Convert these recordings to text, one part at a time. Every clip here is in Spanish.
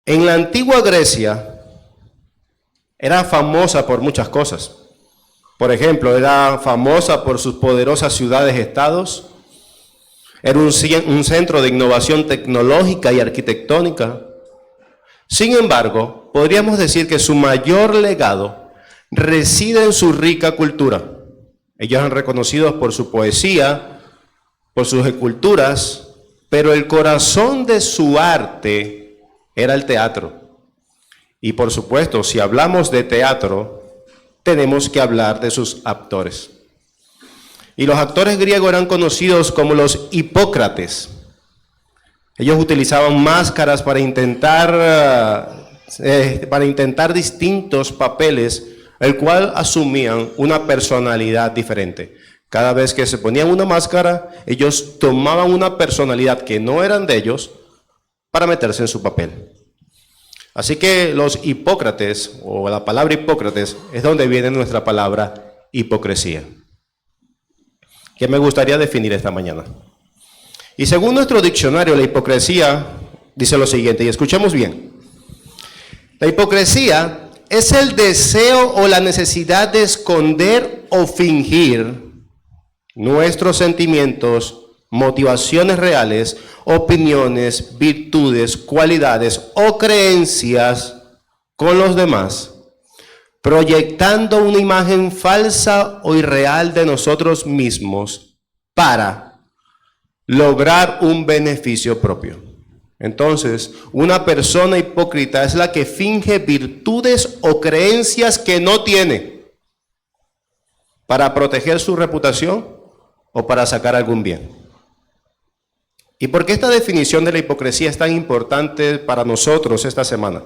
En la antigua Grecia era famosa por muchas cosas. Por ejemplo, era famosa por sus poderosas ciudades-estados. Era un centro de innovación tecnológica y arquitectónica. Sin embargo, podríamos decir que su mayor legado reside en su rica cultura. Ellos eran reconocidos por su poesía, por sus esculturas, pero el corazón de su arte era el teatro. Y por supuesto, si hablamos de teatro, tenemos que hablar de sus actores. Y los actores griegos eran conocidos como los hipócrates. Ellos utilizaban máscaras para intentar distintos papeles, el cual asumían una personalidad diferente. Cada vez que se ponían una máscara, ellos tomaban una personalidad que no eran de ellos para meterse en su papel. Así que los hipócrates, o la palabra Hipócrates, es donde viene nuestra palabra hipocresía, que me gustaría definir esta mañana. Y según nuestro diccionario, la hipocresía dice lo siguiente, y escuchemos bien. La hipocresía es el deseo o la necesidad de esconder o fingir nuestros sentimientos, motivaciones reales, opiniones, virtudes, cualidades o creencias con los demás, proyectando una imagen falsa o irreal de nosotros mismos para lograr un beneficio propio. Entonces, una persona hipócrita es la que finge virtudes o creencias que no tiene para proteger su reputación o para sacar algún bien. ¿Y por qué esta definición de la hipocresía es tan importante para nosotros esta semana?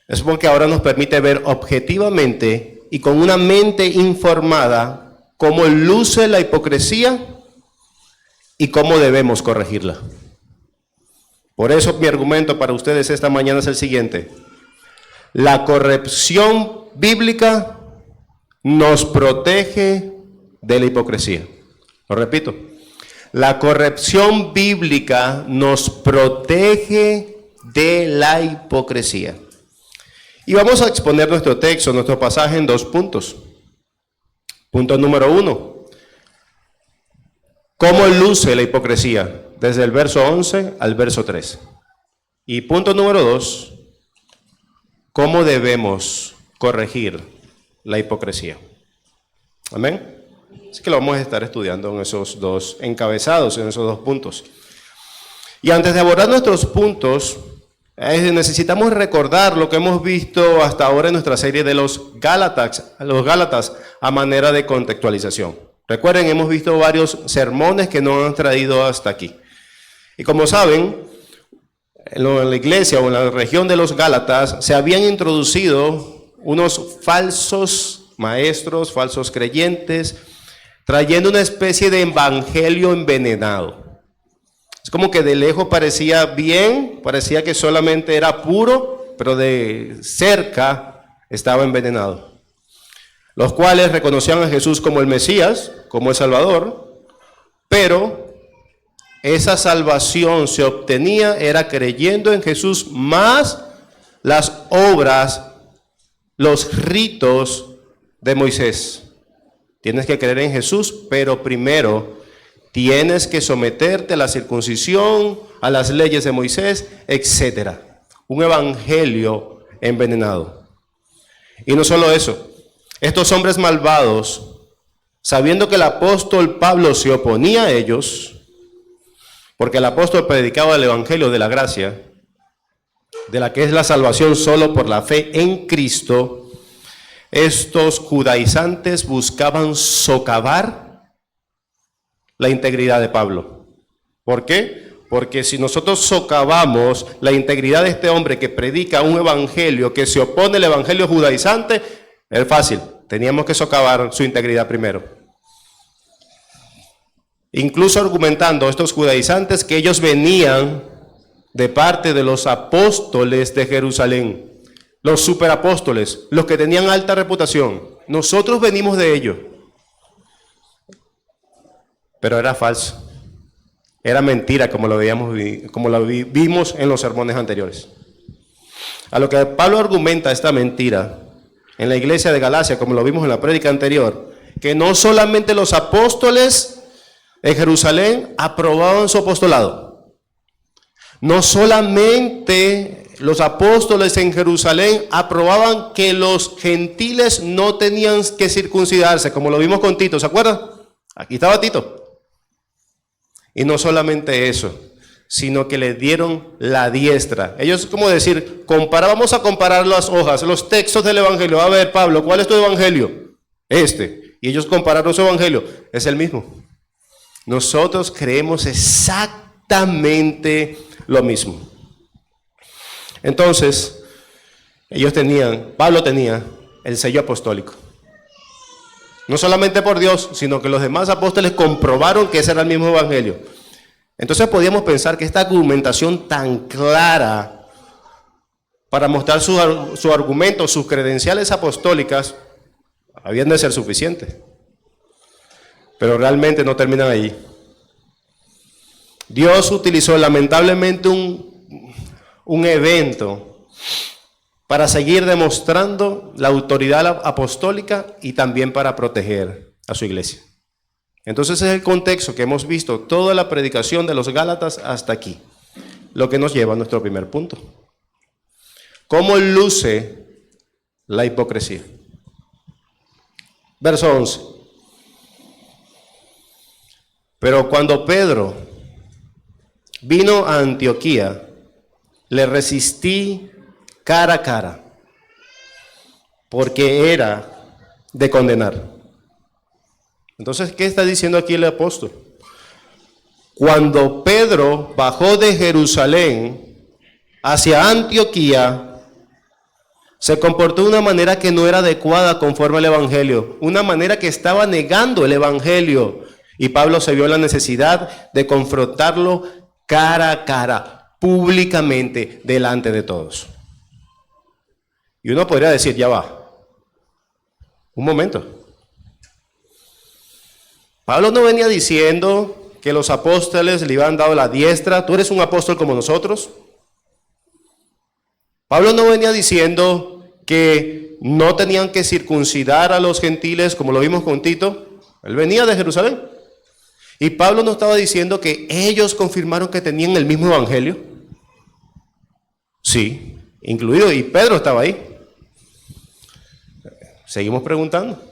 Es porque ahora nos permite ver objetivamente y con una mente informada cómo luce la hipocresía y cómo debemos corregirla. Por eso mi argumento para ustedes esta mañana es el siguiente. La corrección bíblica nos protege de la hipocresía. Lo repito. La corrección bíblica nos protege de la hipocresía. Y vamos a exponer nuestro texto, nuestro pasaje en 2 puntos. Punto número 1. ¿Cómo luce la hipocresía? Desde el verso 11 al verso 3. Y punto número 2. ¿Cómo debemos corregir la hipocresía? Amén. Así que lo vamos a estar estudiando en esos 2 encabezados, en esos 2 puntos. Y antes de abordar nuestros puntos, necesitamos recordar lo que hemos visto hasta ahora en nuestra serie de los Gálatas a manera de contextualización. Recuerden, hemos visto varios sermones que nos han traído hasta aquí. Y como saben, en la iglesia o en la región de los Gálatas se habían introducido unos falsos maestros, falsos creyentes, trayendo una especie de evangelio envenenado. Es como que de lejos parecía bien, parecía que solamente era puro, pero de cerca estaba envenenado. Los cuales reconocían a Jesús como el Mesías, como el Salvador, pero esa salvación se obtenía, era creyendo en Jesús más las obras, los ritos de Moisés. Tienes que creer en Jesús, pero primero tienes que someterte a la circuncisión, a las leyes de Moisés, etc. Un evangelio envenenado. Y no solo eso, estos hombres malvados, sabiendo que el apóstol Pablo se oponía a ellos, porque el apóstol predicaba el evangelio de la gracia, de la que es la salvación solo por la fe en Cristo, estos judaizantes buscaban socavar la integridad de Pablo. ¿Por qué? Porque si nosotros socavamos la integridad de este hombre que predica un evangelio que se opone al evangelio judaizante, es fácil, teníamos que socavar su integridad primero. Incluso argumentando estos judaizantes que ellos venían de parte de los apóstoles de Jerusalén, los superapóstoles, los que tenían alta reputación. Nosotros venimos de ellos. Pero era falso. era mentira, como lo vimos en los sermones anteriores. A lo que Pablo argumenta esta mentira en la iglesia de Galacia, como lo vimos en la prédica anterior, que no solamente los apóstoles en Jerusalén aprobaban su apostolado, no solamente los apóstoles en Jerusalén aprobaban que los gentiles no tenían que circuncidarse, como lo vimos con Tito, ¿se acuerdan? Aquí estaba Tito. Y no solamente eso, sino que le dieron la diestra. Ellos, como decir, vamos a comparar las hojas, los textos del evangelio. A ver, Pablo, ¿cuál es tu evangelio? Este. Y ellos compararon su evangelio. Es el mismo. Nosotros creemos exactamente lo mismo. Entonces, Pablo tenía el sello apostólico. No solamente por Dios, sino que los demás apóstoles comprobaron que ese era el mismo evangelio. Entonces podíamos pensar que esta argumentación tan clara para mostrar su argumento, sus credenciales apostólicas, habían de ser suficientes. Pero realmente no terminan allí. Dios utilizó lamentablemente un evento para seguir demostrando la autoridad apostólica y también para proteger a su iglesia. Entonces ese es el contexto que hemos visto toda la predicación de los Gálatas hasta aquí, lo que nos lleva a nuestro primer punto. ¿Cómo luce la hipocresía? Verso 11. Pero cuando Pedro vino a Antioquía, le resistí cara a cara, porque era de condenar. Entonces, ¿qué está diciendo aquí el apóstol? Cuando Pedro bajó de Jerusalén hacia Antioquía, se comportó de una manera que no era adecuada conforme al evangelio, una manera que estaba negando el evangelio, y Pablo se vio la necesidad de confrontarlo cara a cara, públicamente, delante de todos. Y uno podría decir, ya va, un momento. Pablo no venía diciendo que los apóstoles le habían dado la diestra, tú eres un apóstol como nosotros. Pablo no venía diciendo que no tenían que circuncidar a los gentiles, como lo vimos con Tito. Él venía de Jerusalén. Y Pablo no estaba diciendo que ellos confirmaron que tenían el mismo evangelio. Sí, incluido, y Pedro estaba ahí. Seguimos preguntando.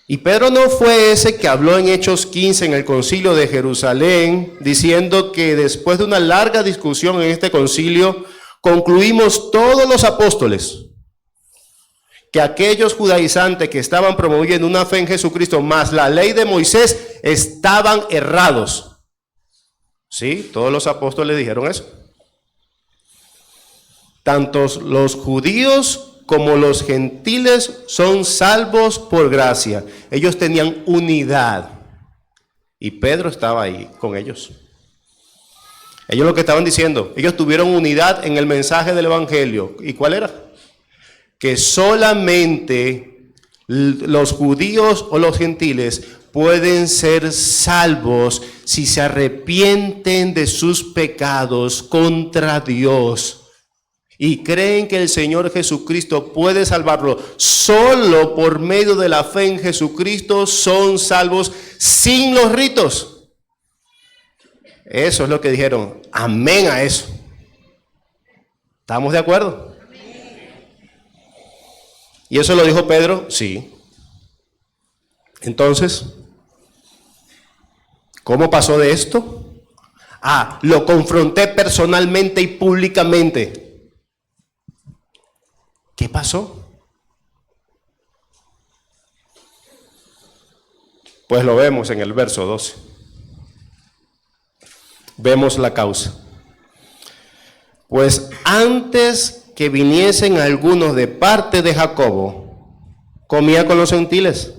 Y Pedro no fue ese que habló en Hechos 15 en el concilio de Jerusalén, diciendo que después de una larga discusión en este concilio, concluimos todos los apóstoles que aquellos judaizantes que estaban promoviendo una fe en Jesucristo más la ley de Moisés estaban errados. Sí, todos los apóstoles dijeron eso. Tanto los judíos como los gentiles son salvos por gracia. Ellos tenían unidad. Y Pedro estaba ahí con ellos. Ellos lo que estaban diciendo, ellos tuvieron unidad en el mensaje del evangelio. ¿Y cuál era? Que solamente los judíos o los gentiles pueden ser salvos si se arrepienten de sus pecados contra Dios y creen que el Señor Jesucristo puede salvarlo. Solo por medio de la fe en Jesucristo son salvos sin los ritos. Eso es lo que dijeron. Amén a eso. ¿Estamos de acuerdo? ¿Y eso lo dijo Pedro? Sí. Entonces, ¿cómo pasó de esto? Lo confronté personalmente y públicamente. ¿Qué pasó? Pues lo vemos en el verso 12. Vemos la causa. Pues antes que viniesen algunos de parte de Jacobo, comía con los gentiles.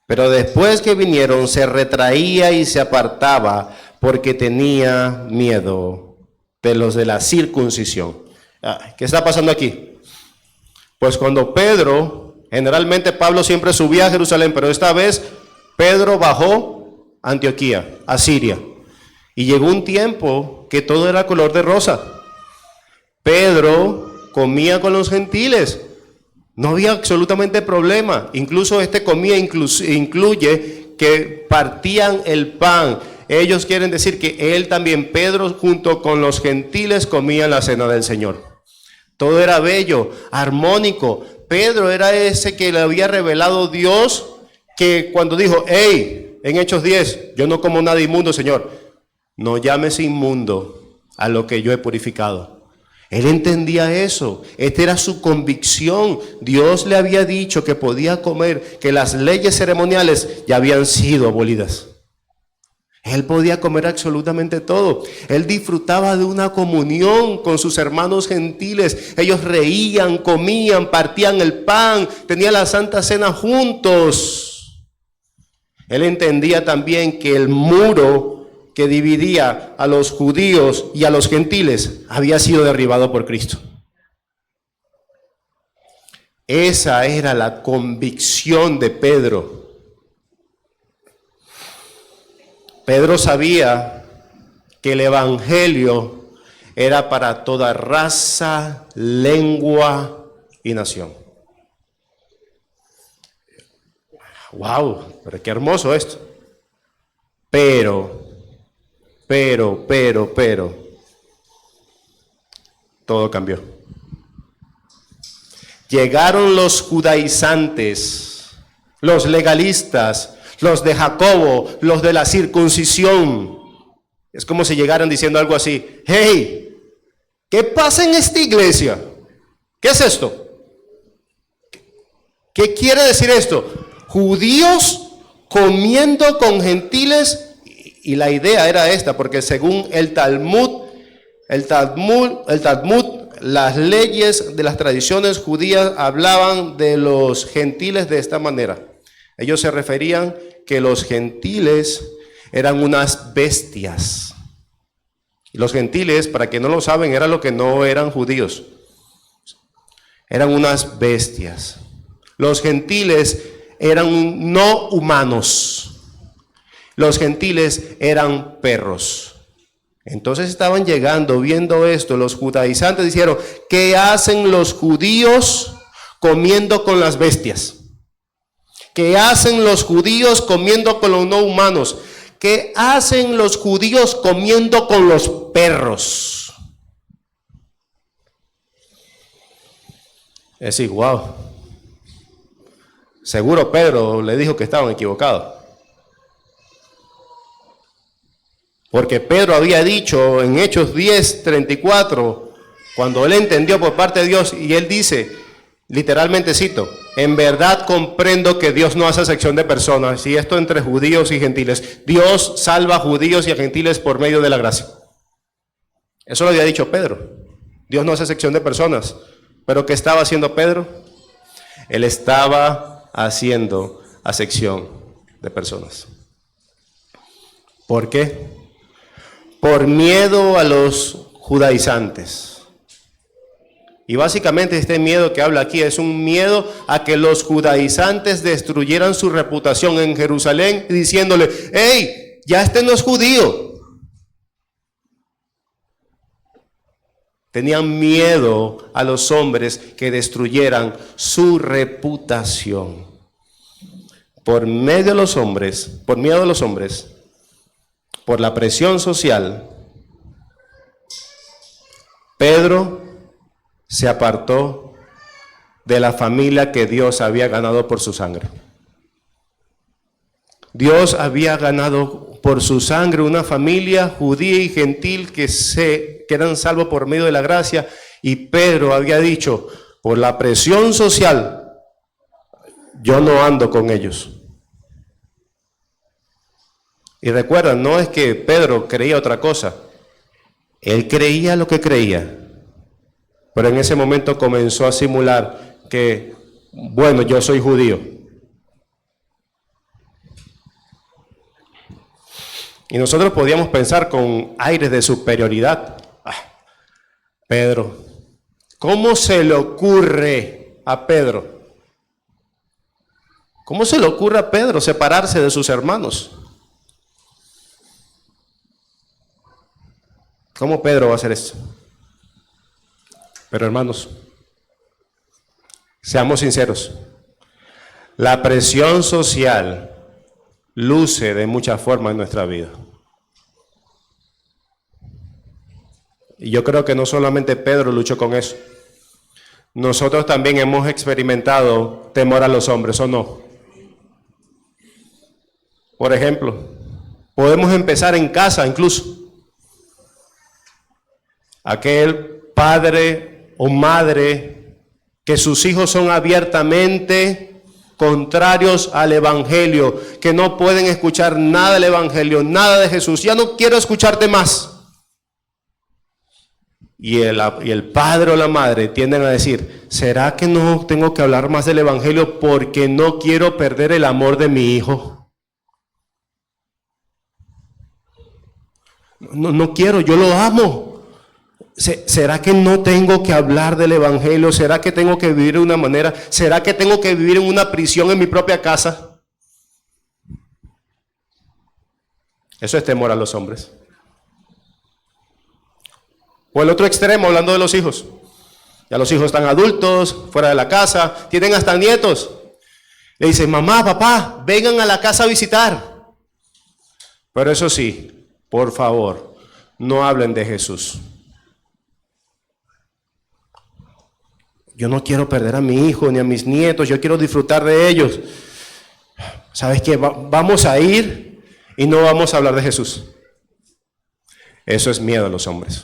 Pero después que vinieron, se retraía y se apartaba porque tenía miedo de los de la circuncisión. ¿Qué está pasando aquí? Pues cuando Pedro, generalmente Pablo siempre subía a Jerusalén, pero esta vez Pedro bajó a Antioquía, a Siria. Y llegó un tiempo que todo era color de rosa. Pedro comía con los gentiles. No había absolutamente problema. Incluso comía incluye que partían el pan. Ellos quieren decir que él también, Pedro, junto con los gentiles, comían la cena del Señor. Todo era bello, armónico. Pedro era ese que le había revelado Dios, que cuando dijo, hey, en Hechos 10, yo no como nada inmundo, Señor. No llames inmundo a lo que yo he purificado. Él entendía eso. Esta era su convicción. Dios le había dicho que podía comer, que las leyes ceremoniales ya habían sido abolidas. Él podía comer absolutamente todo. Él disfrutaba de una comunión con sus hermanos gentiles. Ellos reían, comían, partían el pan, tenían la Santa Cena juntos. Él entendía también que el muro que dividía a los judíos y a los gentiles había sido derribado por Cristo. Esa era la convicción de Pedro. Pedro sabía que el evangelio era para toda raza, lengua y nación. ¡Wow! Pero qué hermoso esto. Pero, todo cambió. Llegaron los judaizantes, los legalistas, los de Jacobo, los de la circuncisión. Es como si llegaran diciendo algo así: hey, ¿qué pasa en esta iglesia? ¿Qué es esto? ¿Qué quiere decir esto? Judíos comiendo con gentiles. Y la idea era esta, porque según el Talmud, las leyes de las tradiciones judías hablaban de los gentiles de esta manera. Ellos se referían que los gentiles eran unas bestias. Los gentiles, para quien no lo saben, eran lo que no eran judíos. Eran unas bestias. Los gentiles eran no humanos. Los gentiles eran perros. Entonces estaban llegando, viendo esto, los judaizantes dijeron: ¿qué hacen los judíos comiendo con las bestias? ¿Qué hacen los judíos comiendo con los no humanos? ¿Qué hacen los judíos comiendo con los perros? Es decir, wow. Seguro Pedro le dijo que estaban equivocados. Porque Pedro había dicho en Hechos 10:34, cuando él entendió por parte de Dios, y él dice, literalmente cito: en verdad comprendo que Dios no hace acepción de personas, y esto entre judíos y gentiles. Dios salva a judíos y a gentiles por medio de la gracia. Eso lo había dicho Pedro. Dios no hace acepción de personas. ¿Pero qué estaba haciendo Pedro? Él estaba haciendo acepción de personas. ¿Por qué? Por miedo a los judaizantes. Y básicamente este miedo que habla aquí es un miedo a que los judaizantes destruyeran su reputación en Jerusalén, diciéndole: hey, ya este no es judío. Tenían miedo a los hombres que destruyeran su reputación. Por medio de los hombres, por miedo a los hombres, por la presión social, Pedro se apartó de la familia que Dios había ganado por su sangre. Dios había ganado por su sangre una familia judía y gentil que eran salvos por medio de la gracia, y Pedro había dicho: por la presión social, yo no ando con ellos. Y recuerdan, no es que Pedro creía otra cosa, él creía lo que creía, pero en ese momento comenzó a simular que, bueno, yo soy judío. Y nosotros podíamos pensar con aires de superioridad: Pedro, ¿cómo se le ocurre a Pedro? ¿Cómo se le ocurre a Pedro separarse de sus hermanos? ¿Cómo Pedro va a hacer esto? Pero hermanos, seamos sinceros. La presión social luce de muchas formas en nuestra vida. Y yo creo que no solamente Pedro luchó con eso. Nosotros también hemos experimentado temor a los hombres, ¿o no? Por ejemplo, podemos empezar en casa incluso. Aquel padre o madre que sus hijos son abiertamente contrarios al Evangelio, que no pueden escuchar nada del Evangelio, nada de Jesús. Ya no quiero escucharte más. Y el padre o la madre tienden a decir, ¿será que no tengo que hablar más del Evangelio porque no quiero perder el amor de mi hijo? No quiero, yo lo amo. ¿Será que no tengo que hablar del Evangelio? ¿Será que tengo que vivir de una manera? ¿Será que tengo que vivir en una prisión en mi propia casa? Eso es temor a los hombres. O el otro extremo, hablando de los hijos. Ya los hijos están adultos, fuera de la casa, tienen hasta nietos. Le dicen, mamá, papá, vengan a la casa a visitar. Pero eso sí, por favor, no hablen de Jesús. Yo no quiero perder a mi hijo ni a mis nietos, yo quiero disfrutar de ellos. ¿Sabes qué? Vamos a ir y no vamos a hablar de Jesús. Eso es miedo a los hombres.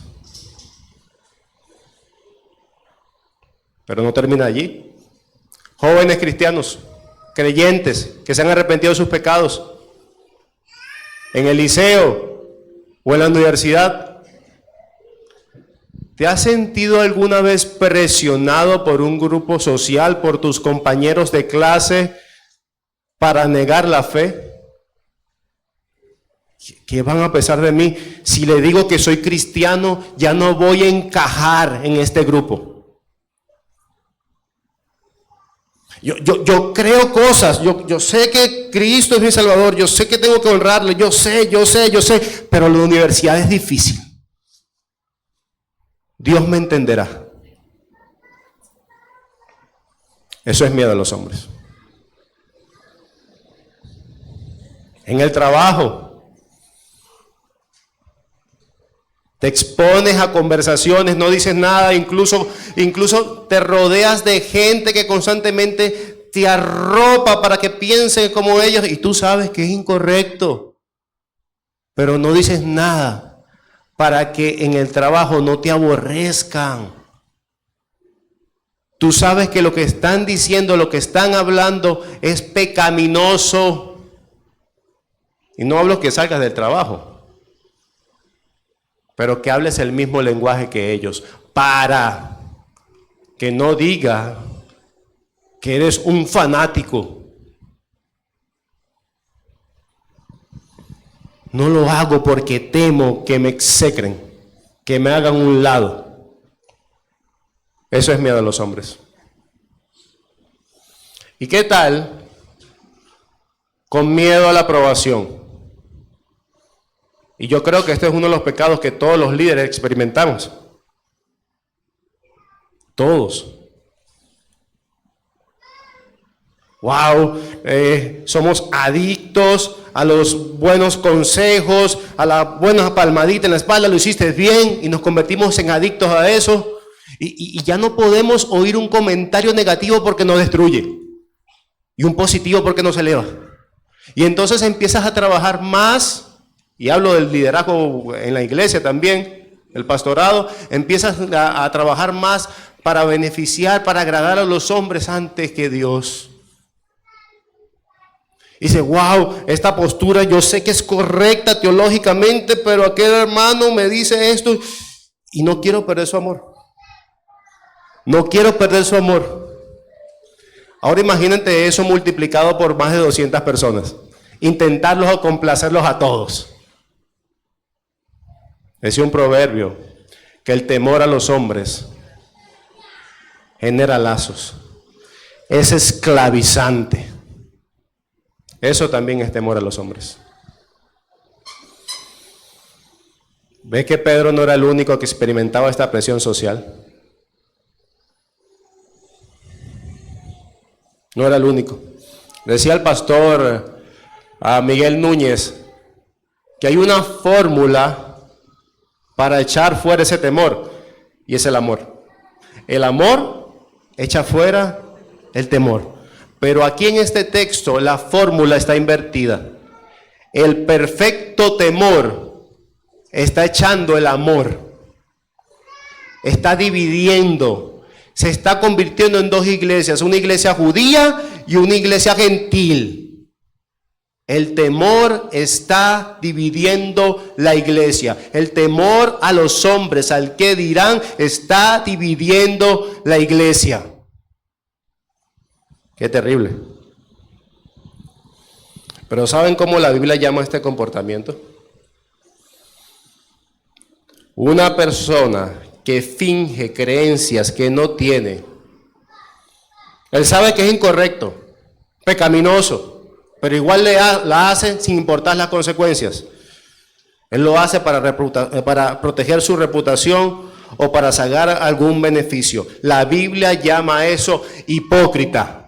Pero no termina allí. Jóvenes cristianos, creyentes, que se han arrepentido de sus pecados, en el liceo o en la universidad, ¿te has sentido alguna vez presionado por un grupo social, por tus compañeros de clase, para negar la fe? ¿Qué van a pensar de mí? Si le digo que soy cristiano, ya no voy a encajar en este grupo. Yo creo cosas, yo sé que Cristo es mi Salvador, yo sé que tengo que honrarle, yo sé, pero la universidad es difícil. Dios me entenderá. Eso es miedo a los hombres. En el trabajo, te expones a conversaciones, no dices nada, incluso te rodeas de gente que constantemente te arropa para que piensen como ellos y tú sabes que es incorrecto, pero no dices nada para que en el trabajo no te aborrezcan. Tú sabes que lo que están diciendo, lo que están hablando es pecaminoso. Y no hablo que salgas del trabajo, pero que hables el mismo lenguaje que ellos, para que no diga que eres un fanático. No lo hago porque temo que me execren, que me hagan un lado. Eso es miedo a los hombres. ¿Y qué tal con miedo a la aprobación? Y yo creo que este es uno de los pecados que todos los líderes experimentamos. Todos. Wow, somos adictos a los buenos consejos, a la buena palmadita en la espalda, lo hiciste bien, y nos convertimos en adictos a eso. Y ya no podemos oír un comentario negativo porque nos destruye, y un positivo porque nos eleva. Y entonces empiezas a trabajar más. Y hablo del liderazgo en la iglesia también, el pastorado, empiezas a trabajar más para beneficiar, para agradar a los hombres antes que Dios. Y dice, wow, esta postura yo sé que es correcta teológicamente, pero aquel hermano me dice esto y no quiero perder su amor. No quiero perder su amor. Ahora imagínate eso multiplicado por más de 200 personas. Intentarlos o complacerlos a todos. Decía un proverbio que el temor a los hombres genera lazos. Es esclavizante. Eso también es temor a los hombres. ¿Ves que Pedro no era el único que experimentaba esta presión social? No era el único. Decía el pastor a Miguel Núñez que hay una fórmula para echar fuera ese temor, y es el amor. El amor echa fuera el temor. Pero aquí en este texto la fórmula está invertida. El perfecto temor está echando el amor. Está dividiendo. Se está convirtiendo en dos iglesias, una iglesia judía y una iglesia gentil. El temor está dividiendo la iglesia. El temor a los hombres, al que dirán, está dividiendo la iglesia. Qué terrible. Pero ¿saben cómo la Biblia llama a este comportamiento? Una persona que finge creencias que no tiene. Él sabe que es incorrecto, pecaminoso, pero igual la hace sin importar las consecuencias. Él lo hace para proteger su reputación o para sacar algún beneficio. La Biblia llama a eso hipócrita.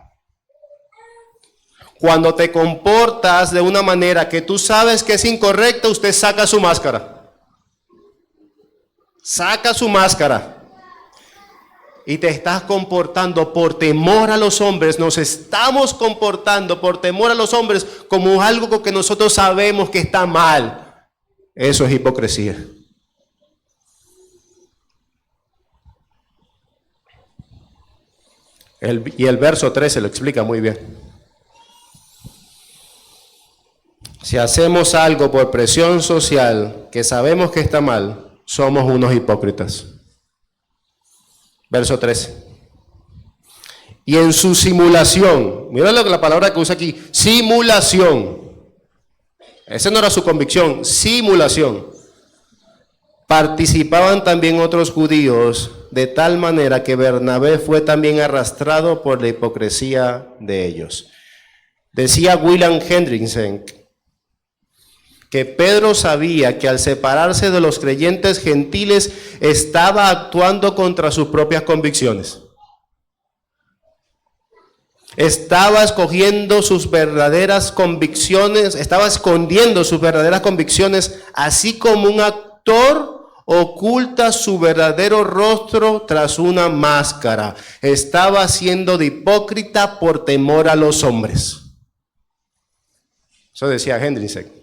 Cuando te comportas de una manera que tú sabes que es incorrecta, usted saca su máscara. Saca su máscara. Y te estás comportando por temor a los hombres. Nos estamos comportando por temor a los hombres como algo que nosotros sabemos que está mal. Eso es hipocresía. Y el verso 13 lo explica muy bien. Si hacemos algo por presión social que sabemos que está mal, somos unos hipócritas. Verso 13. Y en su simulación, mira la palabra que usa aquí, simulación. Esa no era su convicción, simulación. Participaban también otros judíos, de tal manera que Bernabé fue también arrastrado por la hipocresía de ellos. Decía William Hendrickson que Pedro sabía que al separarse de los creyentes gentiles estaba actuando contra sus propias convicciones. Estaba escogiendo sus verdaderas convicciones, estaba escondiendo sus verdaderas convicciones, así como un actor oculta su verdadero rostro tras una máscara. Estaba siendo de hipócrita por temor a los hombres. Eso decía Hendrickson.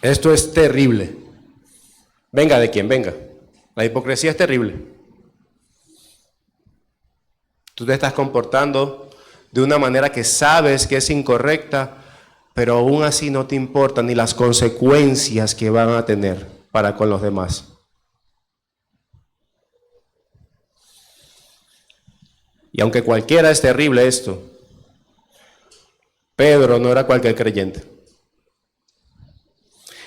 Esto es terrible. Venga de quien venga. La hipocresía es terrible. Tú te estás comportando de una manera que sabes que es incorrecta, pero aún así no te importan ni las consecuencias que van a tener para con los demás. Y aunque cualquiera es terrible esto, Pedro no era cualquier creyente.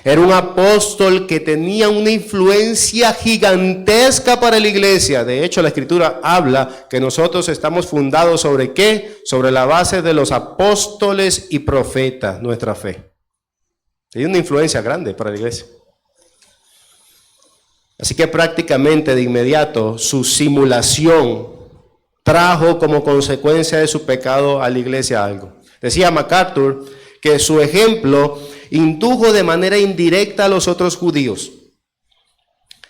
Era un apóstol que tenía una influencia gigantesca para la iglesia. De hecho, la Escritura habla que nosotros estamos fundados ¿sobre qué? Sobre la base de los apóstoles y profetas, nuestra fe. Tiene una influencia grande para la iglesia. Así que prácticamente de inmediato su simulación trajo como consecuencia de su pecado a la iglesia algo. Decía MacArthur que su ejemplo indujo de manera indirecta a los otros judíos.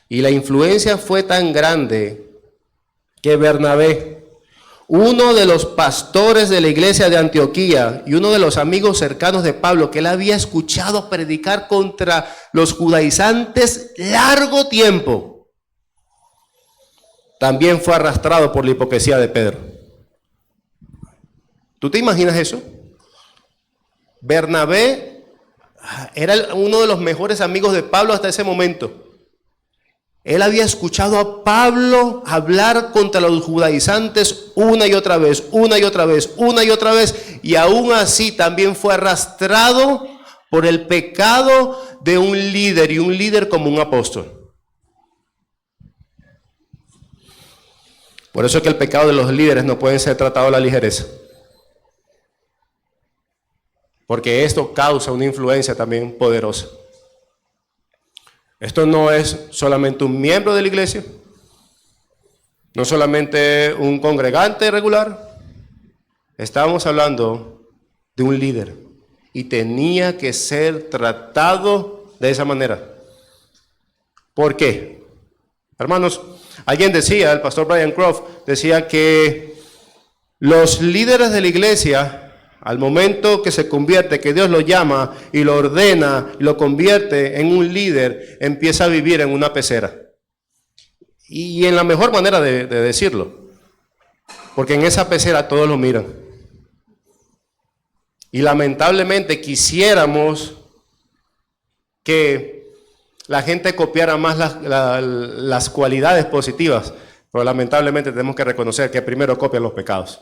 Y la influencia fue tan grande que Bernabé, uno de los pastores de la iglesia de Antioquía y uno de los amigos cercanos de Pablo, que él había escuchado predicar contra los judaizantes largo tiempo, también fue arrastrado por la hipocresía de Pedro. ¿Tú te imaginas eso? Bernabé era uno de los mejores amigos de Pablo hasta ese momento. Él había escuchado a Pablo hablar contra los judaizantes una y otra vez, una y otra vez, una y otra vez, y aún así también fue arrastrado por el pecado de un líder, y un líder como un apóstol. Por eso es que el pecado de los líderes no puede ser tratado a la ligereza. porque esto causa una influencia también poderosa. Esto no es solamente un miembro de la iglesia, no solamente un congregante regular, estábamos hablando de un líder y tenía que ser tratado de esa manera. ¿Por qué? Hermanos, alguien decía, el pastor Brian Croft decía que los líderes de la iglesia, al momento que se convierte, que Dios lo llama y lo ordena, y lo convierte en un líder, empieza a vivir en una pecera. Y en la mejor manera de decirlo, porque en esa pecera todos lo miran. Y lamentablemente quisiéramos que la gente copiara más las cualidades positivas, pero lamentablemente tenemos que reconocer que primero copian los pecados.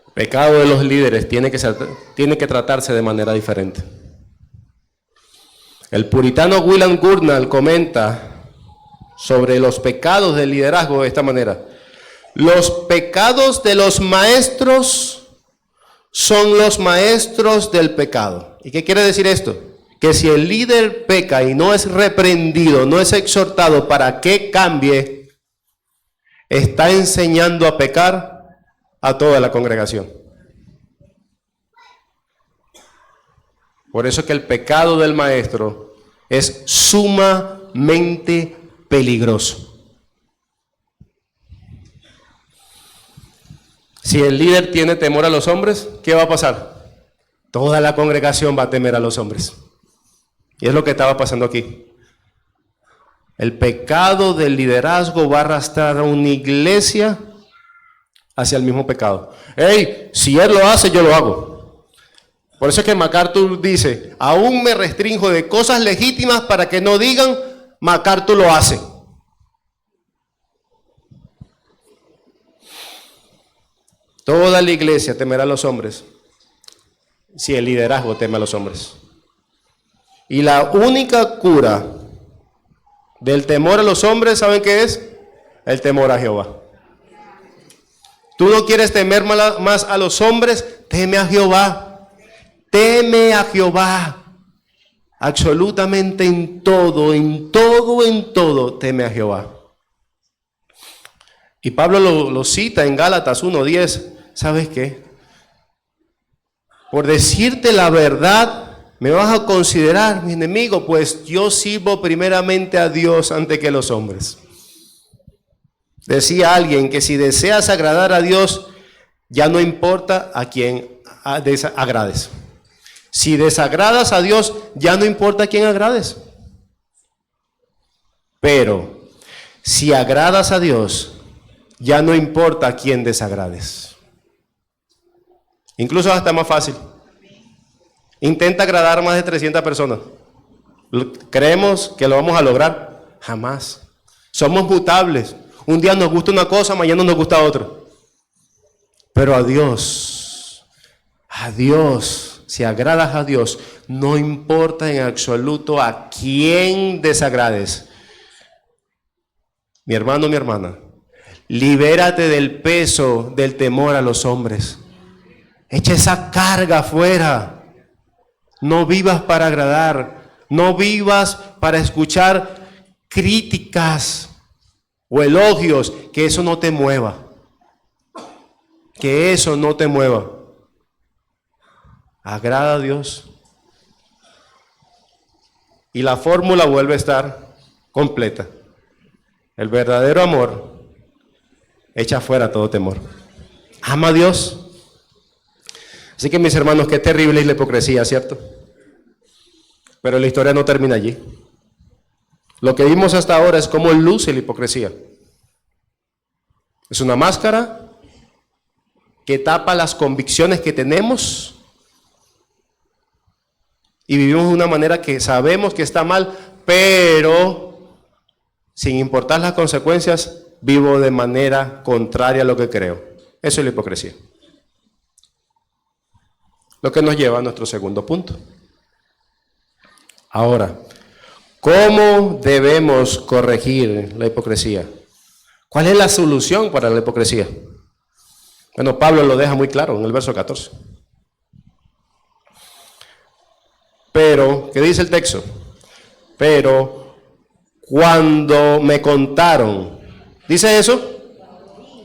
El pecado de los líderes tiene que tratarse de manera diferente. El puritano William Gurnall comenta sobre los pecados del liderazgo de esta manera. Los pecados de los maestros son los maestros del pecado. ¿Y qué quiere decir esto? Que si el líder peca y no es reprendido, no es exhortado para que cambie, está enseñando a pecar a toda la congregación. Por eso es que el pecado del maestro es sumamente peligroso. Si el líder tiene temor a los hombres, ¿qué va a pasar? Toda la congregación va a temer a los hombres. Y es lo que estaba pasando aquí. El pecado del liderazgo va a arrastrar a una iglesia hacia el mismo pecado. ¡Ey! Si él lo hace, yo lo hago. Por eso es que MacArthur dice, aún me restrinjo de cosas legítimas para que no digan, MacArthur lo hace. Toda la iglesia temerá a los hombres si el liderazgo teme a los hombres. Y la única cura del temor a los hombres, ¿saben qué es? El temor a Jehová. Tú no quieres temer más a los hombres, teme a Jehová. Teme a Jehová. Absolutamente en todo, teme a Jehová. Y Pablo lo cita en Gálatas 1:10. ¿Sabes qué? Por decirte la verdad, me vas a considerar mi enemigo, pues yo sirvo primeramente a Dios antes que los hombres. Decía alguien que si deseas agradar a Dios, ya no importa a quién agrades. Si desagradas a Dios, ya no importa a quién agrades. Pero si agradas a Dios, ya no importa a quién desagrades. Incluso hasta más fácil. Intenta agradar a más de 300 personas. ¿Creemos que lo vamos a lograr? Jamás. Somos mutables. Un día nos gusta una cosa, mañana nos gusta otra. Pero a Dios, si agradas a Dios, no importa en absoluto a quién desagrades. Mi hermano, mi hermana, libérate del peso del temor a los hombres. Echa esa carga afuera. No vivas para agradar. No vivas para escuchar críticas o elogios. Que eso no te mueva. Que eso no te mueva. Agrada a Dios. Y la fórmula vuelve a estar completa. El verdadero amor echa fuera todo temor. Ama a Dios. Así que mis hermanos, qué terrible es la hipocresía, ¿cierto? Pero la historia no termina allí. Lo que vimos hasta ahora es cómo luce la hipocresía. Es una máscara que tapa las convicciones que tenemos y vivimos de una manera que sabemos que está mal, pero sin importar las consecuencias, vivo de manera contraria a lo que creo. Eso es la hipocresía. Lo que nos lleva a nuestro segundo punto. Ahora, ¿cómo debemos corregir la hipocresía? ¿Cuál es la solución para la hipocresía? Bueno, Pablo lo deja muy claro en el verso 14. Pero, ¿qué dice el texto? Pero cuando me contaron, ¿dice eso?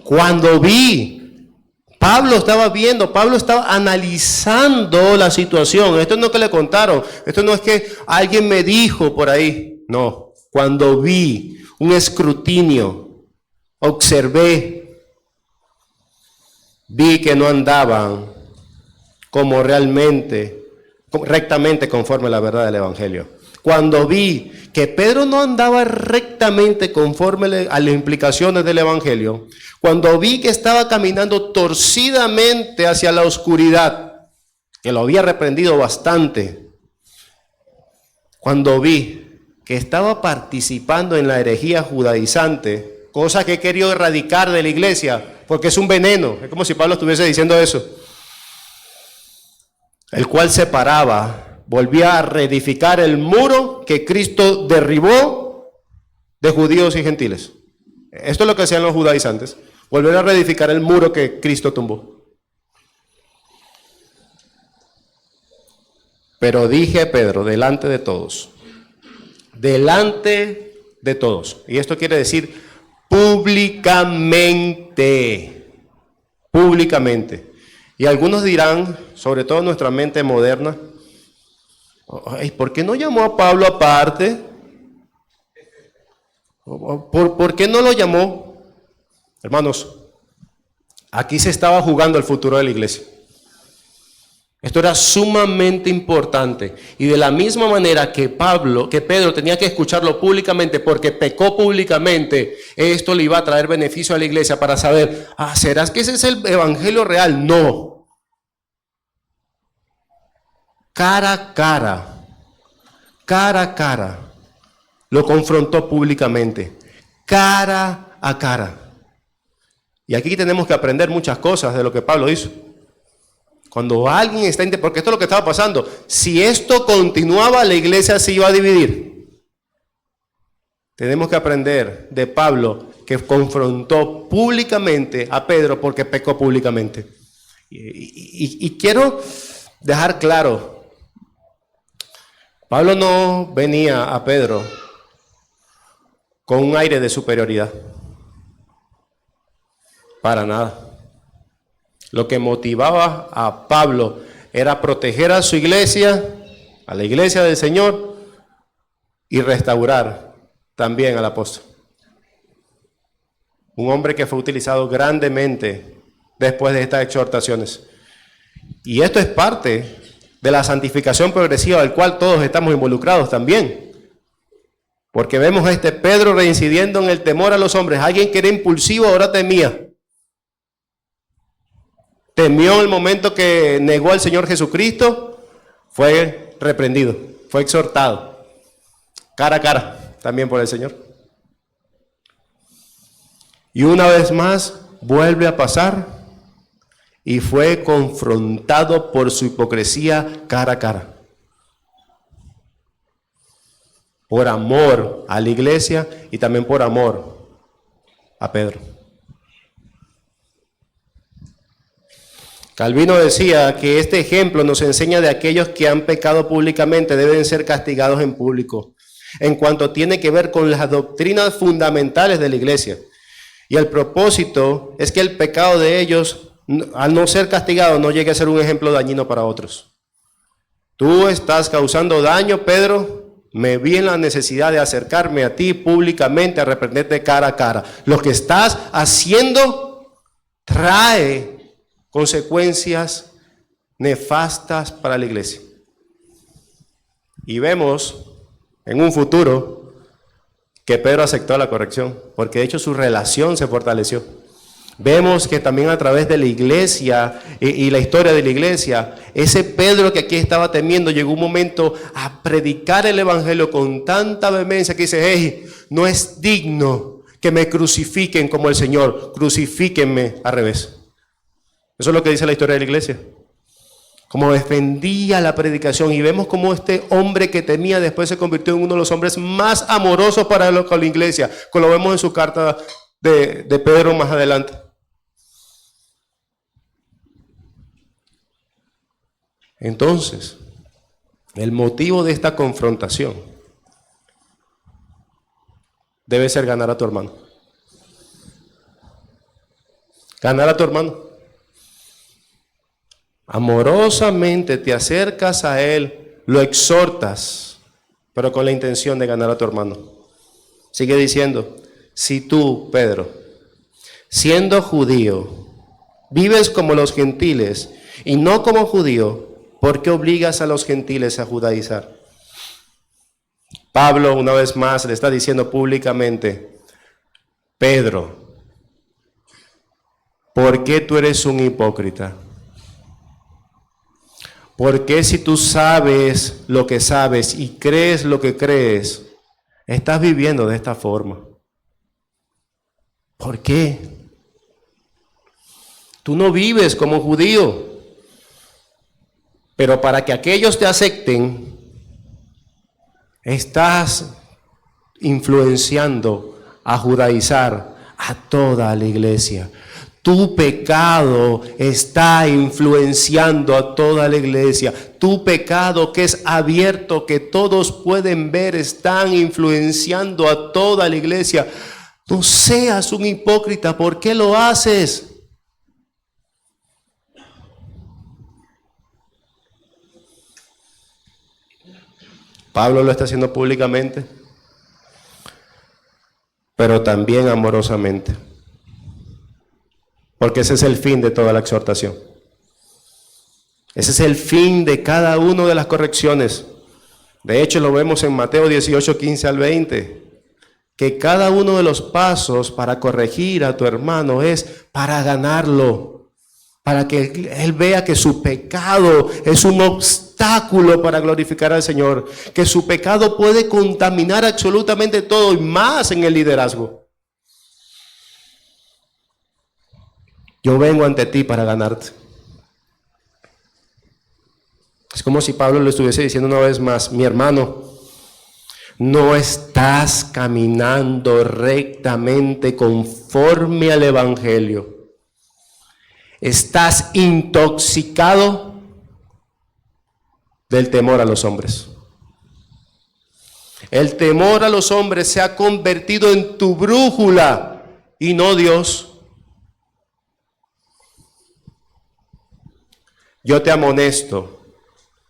Cuando vi, Pablo estaba viendo, Pablo estaba analizando la situación. Esto no es que le contaron, esto no es que alguien me dijo por ahí. No, cuando vi un escrutinio, observé, vi que no andaban como rectamente conforme a la verdad del Evangelio. Cuando vi que Pedro no andaba rectamente conforme a las implicaciones del Evangelio, cuando vi que estaba caminando torcidamente hacia la oscuridad, que lo había reprendido bastante, cuando vi que estaba participando en la herejía judaizante, cosa que he querido erradicar de la iglesia, porque es un veneno, es como si Pablo estuviese diciendo eso, el cual separaba, volvía a reedificar el muro que Cristo derribó de judíos y gentiles. Esto es lo que hacían los judaizantes, volver a reedificar el muro que Cristo tumbó. Pero dije a Pedro, delante de todos, y esto quiere decir públicamente, y algunos dirán, sobre todo nuestra mente moderna, ¿por qué no llamó a Pablo aparte? ¿Por qué no lo llamó? Hermanos, aquí se estaba jugando el futuro de la iglesia. Esto era sumamente importante. Y de la misma manera que Pedro tenía que escucharlo públicamente porque pecó públicamente, esto le iba a traer beneficio a la iglesia para saber, ¿será que ese es el evangelio real? No. Cara a cara, lo confrontó públicamente, cara a cara. Y aquí tenemos que aprender muchas cosas de lo que Pablo hizo. Cuando alguien está, porque esto es lo que estaba pasando, si esto continuaba, la iglesia se iba a dividir. Tenemos que aprender de Pablo, que confrontó públicamente a Pedro porque pecó públicamente. Y quiero dejar claro, Pablo no venía a Pedro con un aire de superioridad. Para nada. Lo que motivaba a Pablo era proteger a su iglesia, a la iglesia del Señor, y restaurar también al apóstol. Un hombre que fue utilizado grandemente después de estas exhortaciones. Y esto es parte de la santificación progresiva del cual todos estamos involucrados también. Porque vemos a este Pedro reincidiendo en el temor a los hombres. Alguien que era impulsivo ahora temía. Temió el momento que negó al Señor Jesucristo, fue reprendido, fue exhortado, cara a cara, también por el Señor. Y una vez más vuelve a pasar y fue confrontado por su hipocresía cara a cara. Por amor a la iglesia y también por amor a Pedro. Calvino decía que este ejemplo nos enseña de aquellos que han pecado públicamente deben ser castigados en público, en cuanto tiene que ver con las doctrinas fundamentales de la iglesia. Y el propósito es que el pecado de ellos, al no ser castigado, no llegue a ser un ejemplo dañino para otros. Tú estás causando daño, Pedro, me vi en la necesidad de acercarme a ti públicamente a reprenderte cara a cara. Lo que estás haciendo trae consecuencias nefastas para la iglesia. Y vemos en un futuro que Pedro aceptó la corrección, porque de hecho su relación se fortaleció. Vemos que también a través de la iglesia y la historia de la iglesia, ese Pedro que aquí estaba temiendo, llegó un momento a predicar el evangelio con tanta vehemencia que dice, hey, no es digno que me crucifiquen como el Señor, crucifíquenme al revés. Eso es lo que dice la historia de la iglesia. Como defendía la predicación, y vemos cómo este hombre que temía después se convirtió en uno de los hombres más amorosos para la iglesia, como lo vemos en su carta de Pedro más adelante. Entonces, el motivo de esta confrontación debe ser ganar a tu hermano. Ganar a tu hermano. Amorosamente te acercas a él, lo exhortas, pero con la intención de ganar a tu hermano. Sigue diciendo, si tú, Pedro, siendo judío, vives como los gentiles y no como judío, ¿por qué obligas a los gentiles a judaizar? Pablo, una vez más, le está diciendo públicamente, Pedro, ¿por qué tú eres un hipócrita? ¿Por qué si tú sabes lo que sabes y crees lo que crees, estás viviendo de esta forma? ¿Por qué? Tú no vives como judío, pero para que aquellos te acepten, estás influenciando a judaizar a toda la iglesia. Tu pecado está influenciando a toda la iglesia. Tu pecado, que es abierto, que todos pueden ver, están influenciando a toda la iglesia. No seas un hipócrita. ¿Por qué lo haces? Pablo lo está haciendo públicamente, pero también amorosamente. Porque ese es el fin de toda la exhortación. Ese es el fin de cada una de las correcciones. De hecho, lo vemos en Mateo 18, 15 al 20. Que cada uno de los pasos para corregir a tu hermano es para ganarlo. Para que él vea que su pecado es un obstáculo para glorificar al Señor. Que su pecado puede contaminar absolutamente todo y más en el liderazgo. Yo vengo ante ti para ganarte. Es como si Pablo lo estuviese diciendo una vez más, mi hermano, no estás caminando rectamente conforme al Evangelio. Estás intoxicado del temor a los hombres. El temor a los hombres se ha convertido en tu brújula y no Dios. Yo te amonesto,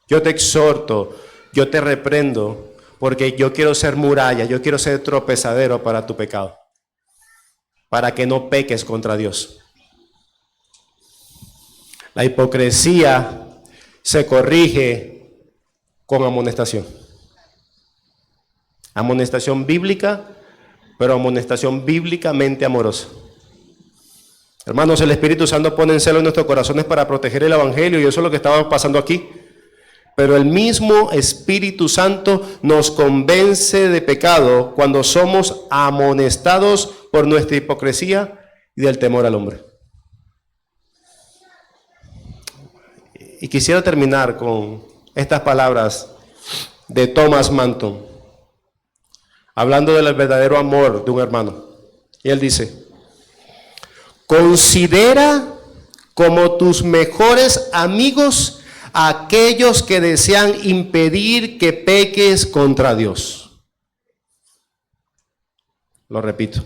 yo te exhorto, yo te reprendo, porque yo quiero ser muralla, yo quiero ser tropezadero para tu pecado, para que no peques contra Dios. La hipocresía se corrige con amonestación. Amonestación bíblica, pero amonestación bíblicamente amorosa. Hermanos, el Espíritu Santo pone en celo en nuestros corazones para proteger el Evangelio, y eso es lo que estaba pasando aquí. Pero el mismo Espíritu Santo nos convence de pecado cuando somos amonestados por nuestra hipocresía y del temor al hombre. Y quisiera terminar con estas palabras de Thomas Manton, hablando del verdadero amor de un hermano. Y él dice, considera como tus mejores amigos a aquellos que desean impedir que peques contra Dios. Lo repito.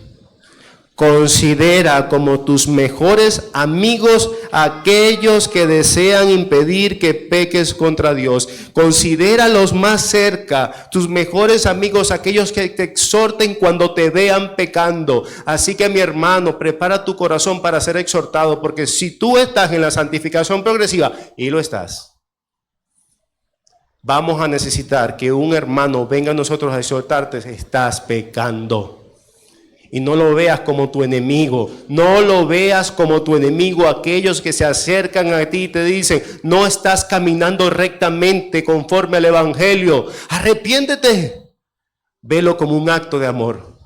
Considera como tus mejores amigos a aquellos que desean impedir que peques contra Dios. Considera los más cerca, tus mejores amigos, aquellos que te exhorten cuando te vean pecando. Así que, mi hermano, prepara tu corazón para ser exhortado, porque si tú estás en la santificación progresiva, y lo estás, vamos a necesitar que un hermano venga a nosotros a exhortarte, estás pecando. Y no lo veas como tu enemigo, no lo veas como tu enemigo. Aquellos que se acercan a ti y te dicen, no estás caminando rectamente conforme al Evangelio, arrepiéntete. Velo como un acto de amor.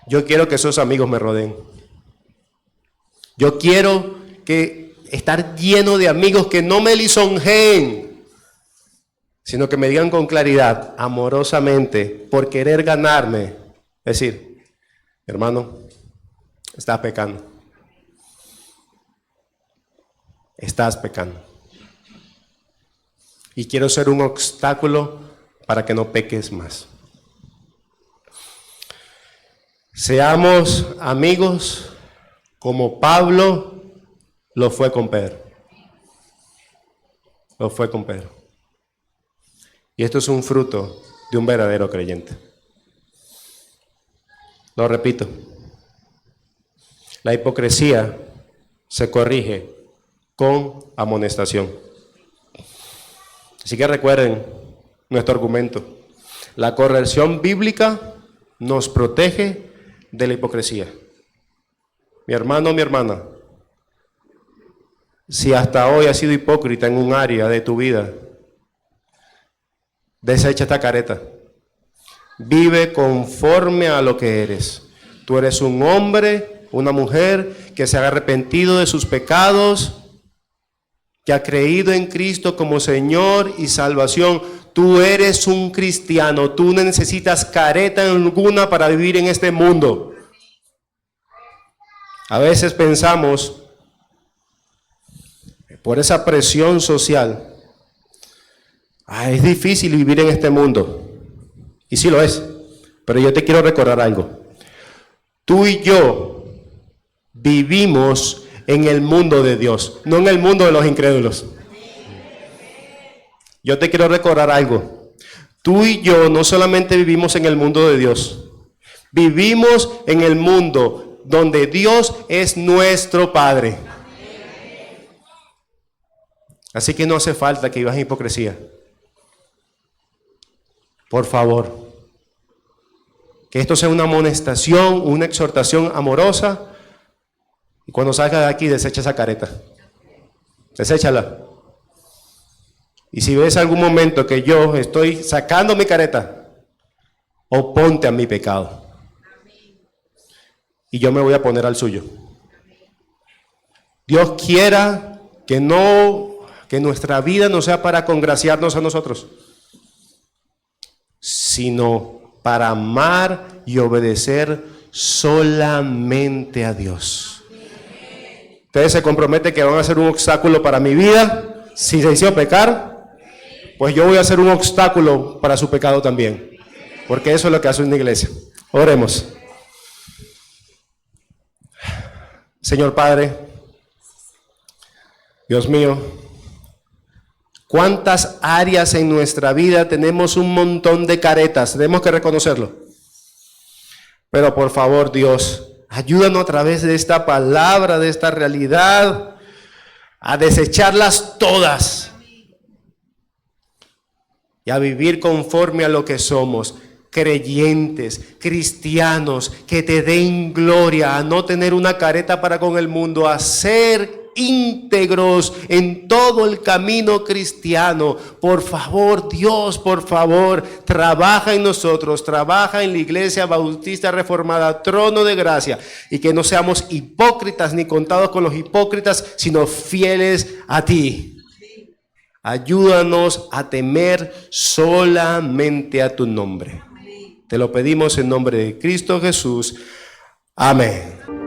Yo quiero que esos amigos me rodeen. Yo quiero estar lleno de amigos que no me lisonjeen, sino que me digan con claridad, amorosamente, por querer ganarme, es decir, hermano, estás pecando. Estás pecando. y quiero ser un obstáculo para que no peques más. Seamos amigos como Pablo lo fue con Pedro. Lo fue con Pedro. Y esto es un fruto de un verdadero creyente. Lo repito. La hipocresía se corrige con amonestación. Así que recuerden nuestro argumento. La corrección bíblica nos protege de la hipocresía. Mi hermano, mi hermana, si hasta hoy has sido hipócrita en un área de tu vida, desecha esta careta. Vive conforme a lo que eres. Tú eres un hombre, una mujer que se ha arrepentido de sus pecados, que ha creído en Cristo como Señor y salvación. Tú eres un cristiano. Tú no necesitas careta alguna para vivir en este mundo. A veces pensamos, por esa presión social, es difícil vivir en este mundo. Y sí lo es. Pero yo te quiero recordar algo. Tú y yo vivimos en el mundo de Dios, no en el mundo de los incrédulos. Yo te quiero recordar algo. Tú y yo no solamente vivimos en el mundo de Dios, vivimos en el mundo donde Dios es nuestro Padre. Así que no hace falta que vivas en hipocresía. Por favor, que esto sea una amonestación, una exhortación amorosa. Y cuando salgas de aquí, desecha esa careta. Deséchala. Y si ves algún momento que yo estoy sacando mi careta, oponte a mi pecado. Y yo me voy a poner al suyo. Dios quiera que nuestra vida no sea para congraciarnos a nosotros, sino para amar y obedecer solamente a Dios. Ustedes se comprometen que van a ser un obstáculo para mi vida. Si se hizo pecar, pues yo voy a ser un obstáculo para su pecado también. Porque eso es lo que hace una iglesia. Oremos. Señor Padre, Dios mío, ¿cuántas áreas en nuestra vida tenemos un montón de caretas? Tenemos que reconocerlo. Pero por favor, Dios, ayúdanos a través de esta palabra, de esta realidad, a desecharlas todas y a vivir conforme a lo que somos, creyentes, cristianos, que te den gloria, a no tener una careta para con el mundo, a ser íntegros en todo el camino cristiano. Por favor, Dios, por favor, trabaja en nosotros, trabaja en la Iglesia Bautista Reformada, Trono de Gracia, y que no seamos hipócritas ni contados con los hipócritas, sino fieles a ti. Ayúdanos a temer solamente a tu nombre. Te lo pedimos en nombre de Cristo Jesús. Amén.